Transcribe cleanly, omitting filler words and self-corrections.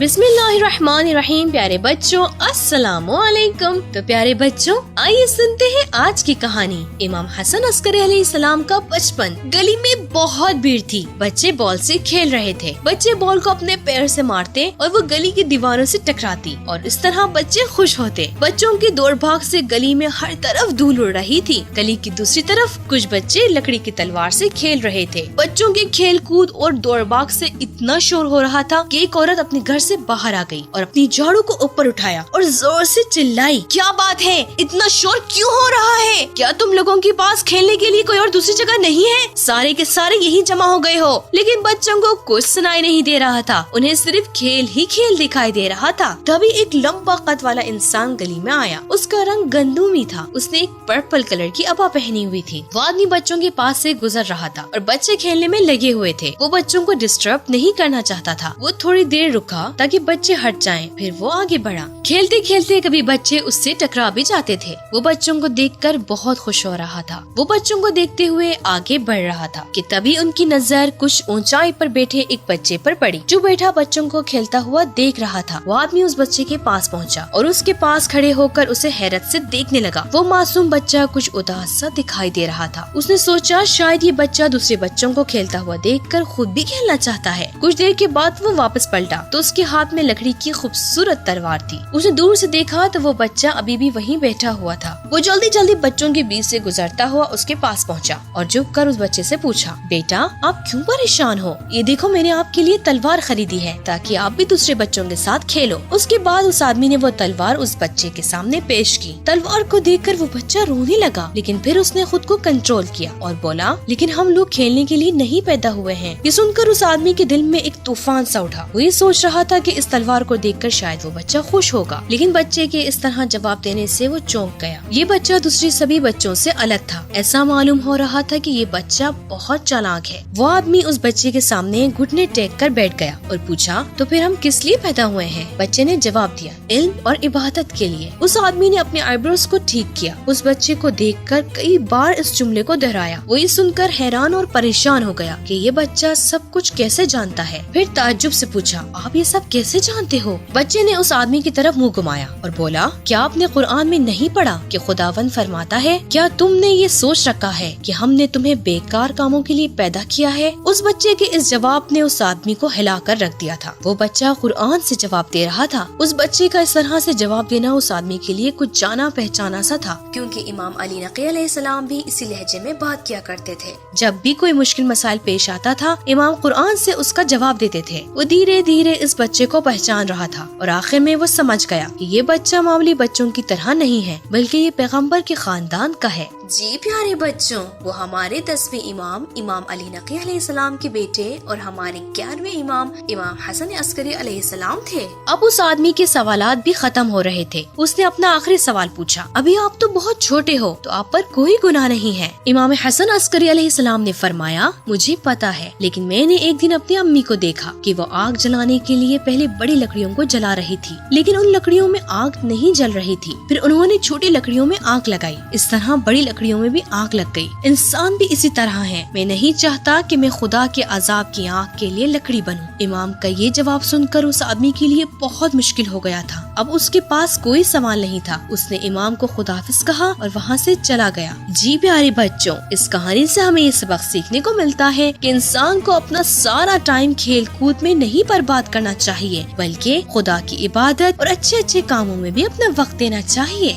بسم اللہ الرحمن الرحیم۔ پیارے بچوں السلام علیکم۔ تو پیارے بچوں آئیے سنتے ہیں آج کی کہانی۔ امام حسن عسکری علیہ السلام کا بچپن۔ گلی میں بہت بھیڑ تھی، بچے بال سے کھیل رہے تھے۔ بچے بال کو اپنے پیر سے مارتے اور وہ گلی کی دیواروں سے ٹکراتی اور اس طرح بچے خوش ہوتے۔ بچوں کی دوڑ بھاگ سے گلی میں ہر طرف دھول اڑ رہی تھی۔ گلی کی دوسری طرف کچھ بچے لکڑی کی تلوار سے کھیل رہے تھے۔ بچوں کے کھیل کود اور دوڑ بھاگ سے اتنا شور ہو رہا تھا کہ ایک عورت اپنے گھر سے باہر آ گئی اور اپنی جھاڑو کو اوپر اٹھایا اور زور سے چلائی، کیا بات ہے، اتنا شور کیوں ہو رہا ہے؟ کیا تم لوگوں کے پاس کھیلنے کے لیے کوئی اور دوسری جگہ نہیں ہے؟ سارے کے سارے یہی جمع ہو گئے ہو۔ لیکن بچوں کو کچھ سنائی نہیں دے رہا تھا، انہیں صرف کھیل ہی کھیل دکھائی دے رہا تھا۔ تبھی ایک لمبا قد والا انسان گلی میں آیا، اس کا رنگ گندمی تھا، اس نے ایک پرپل کلر کی عبا پہنی ہوئی تھی۔ وہ آدمی بچوں کے پاس سے گزر رہا تھا اور بچے کھیلنے میں لگے ہوئے تھے۔ وہ بچوں کو ڈسٹرب نہیں کرنا چاہتا تھا۔ وہ تھوڑی دیر رکا تاکہ بچے ہٹ جائیں، پھر وہ آگے بڑھا۔ کھیلتے کھیلتے کبھی بچے اس سے ٹکرا بھی جاتے تھے۔ وہ بچوں کو دیکھ کر بہت خوش ہو رہا تھا۔ وہ بچوں کو دیکھتے ہوئے آگے بڑھ رہا تھا کہ تبھی ان کی نظر کچھ اونچائی پر بیٹھے ایک بچے پر پڑی جو بیٹھا بچوں کو کھیلتا ہوا دیکھ رہا تھا۔ وہ آدمی اس بچے کے پاس پہنچا اور اس کے پاس کھڑے ہو کر اسے حیرت سے دیکھنے لگا۔ وہ معصوم بچہ کچھ اداس سا دکھائی دے رہا تھا۔ اس نے سوچا شاید یہ بچہ دوسرے بچوں کو کھیلتا ہوا دیکھ کر خود بھی کھیلنا چاہتا ہے۔ کچھ دیر کے بعد وہ واپس پلٹا تو اس کے ہاتھ میں لکڑی کی خوبصورت تلوار تھی۔ اس نے دور سے دیکھا تو وہ بچہ ابھی بھی وہیں بیٹھا ہوا تھا۔ وہ جلدی جلدی بچوں کے بیچ سے گزرتا ہوا اس کے پاس پہنچا اور جھک کر اس بچے سے پوچھا، بیٹا آپ کیوں پریشان ہو؟ یہ دیکھو میں نے آپ کے لیے تلوار خریدی ہے تاکہ آپ بھی دوسرے بچوں کے ساتھ کھیلو۔ اس کے بعد اس آدمی نے وہ تلوار اس بچے کے سامنے پیش کی۔ تلوار کو دیکھ کر وہ بچہ رونے لگا، لیکن پھر اس نے خود کو کنٹرول کیا اور بولا، لیکن ہم لوگ کھیلنے کے لیے نہیں پیدا ہوئے ہیں۔ یہ سن کر اس آدمی کے دل میں ایک طوفان سا اٹھا۔ وہ یہ سوچ رہا تھا کہ اس تلوار کو دیکھ کر شاید وہ بچہ خوش ہوگا، لیکن بچے کے اس طرح جواب دینے سے وہ چونک گیا۔ یہ بچہ دوسری سبھی بچوں سے الگ تھا۔ ایسا معلوم ہو رہا تھا کہ یہ بچہ بہت چالاک ہے۔ وہ آدمی اس بچے کے سامنے گھٹنے ٹیک کر بیٹھ گیا اور پوچھا، تو پھر ہم کس لیے پیدا ہوئے ہیں؟ بچے نے جواب دیا، علم اور عبادت کے لیے۔ اس آدمی نے اپنے آئی بروز کو ٹھیک کیا۔ اس بچے کو دیکھ کر کئی بار اس جملے کو دہرایا۔ وہ یہ سن کر حیران اور پریشان ہو گیا کہ یہ بچہ سب کچھ کیسے جانتا ہے۔ پھر تعجب سے پوچھا، آپ یہ سب کیسے جانتے ہو؟ بچے نے اس آدمی کی طرف منہ گھمایا اور بولا، کیا آپ نے قرآن میں نہیں پڑھا کہ خداوند فرماتا ہے، کیا تم نے یہ سوچ رکھا ہے کہ ہم نے تمہیں بیکار کاموں کے لیے پیدا کیا ہے؟ اس بچے کے اس جواب نے اس آدمی کو ہلا کر رکھ دیا تھا۔ وہ بچہ قرآن سے جواب دے رہا تھا۔ اس بچے کا اس طرح سے جواب دینا اس آدمی کے لیے کچھ جانا پہچانا سا تھا، کیونکہ امام علی نقی علیہ السلام بھی اسی لہجے میں بات کیا کرتے تھے۔ جب بھی کوئی مشکل مسائل پیش آتا تھا امام قرآن سے اس کا جواب دیتے تھے۔ وہ دھیرے دھیرے اس بچے کو پہچان رہا تھا اور آخر میں وہ سمجھ گیا کہ یہ بچہ معمولی بچوں کی طرح نہیں ہے، بلکہ یہ پیغمبر کے خاندان کا ہے۔ جی پیارے بچوں، وہ ہمارے 10ویں امام علی نقی علیہ السلام کے بیٹے اور ہمارے 11ویں امام حسن عسکری علیہ السلام تھے۔ اب اس آدمی کے سوالات بھی ختم ہو رہے تھے۔ اس نے اپنا آخری سوال پوچھا، ابھی آپ تو بہت چھوٹے ہو تو آپ پر کوئی گناہ نہیں ہے۔ امام حسن عسکری علیہ السلام نے فرمایا، مجھے پتا ہے، لیکن میں نے ایک دن اپنی امی کو دیکھا کہ وہ آگ جلانے کے لیے پہلے بڑی لکڑیوں کو جلا رہی تھی، لیکن ان لکڑیوں میں آگ نہیں جل رہی تھی۔ پھر انہوں نے چھوٹی لکڑیوں میں آگ لگائی، اس طرح بڑی لکڑیوں میں بھی آگ لگ گئی۔ انسان بھی اسی طرح ہے، میں نہیں چاہتا کہ میں خدا کے عذاب کی آگ کے لیے لکڑی بنوں۔ امام کا یہ جواب سن کر اس آدمی کے لیے بہت مشکل ہو گیا تھا۔ اب اس کے پاس کوئی سوال نہیں تھا۔ اس نے امام کو خداحافظ کہا اور وہاں سے چلا گیا۔ جی پیارے بچوں، اس کہانی سے ہمیں یہ سبق سیکھنے کو ملتا ہے کہ انسان کو اپنا سارا ٹائم کھیل کود میں نہیں برباد کرنا چاہیے، بلکہ خدا کی عبادت اور اچھے کاموں میں بھی اپنا وقت دینا چاہیے۔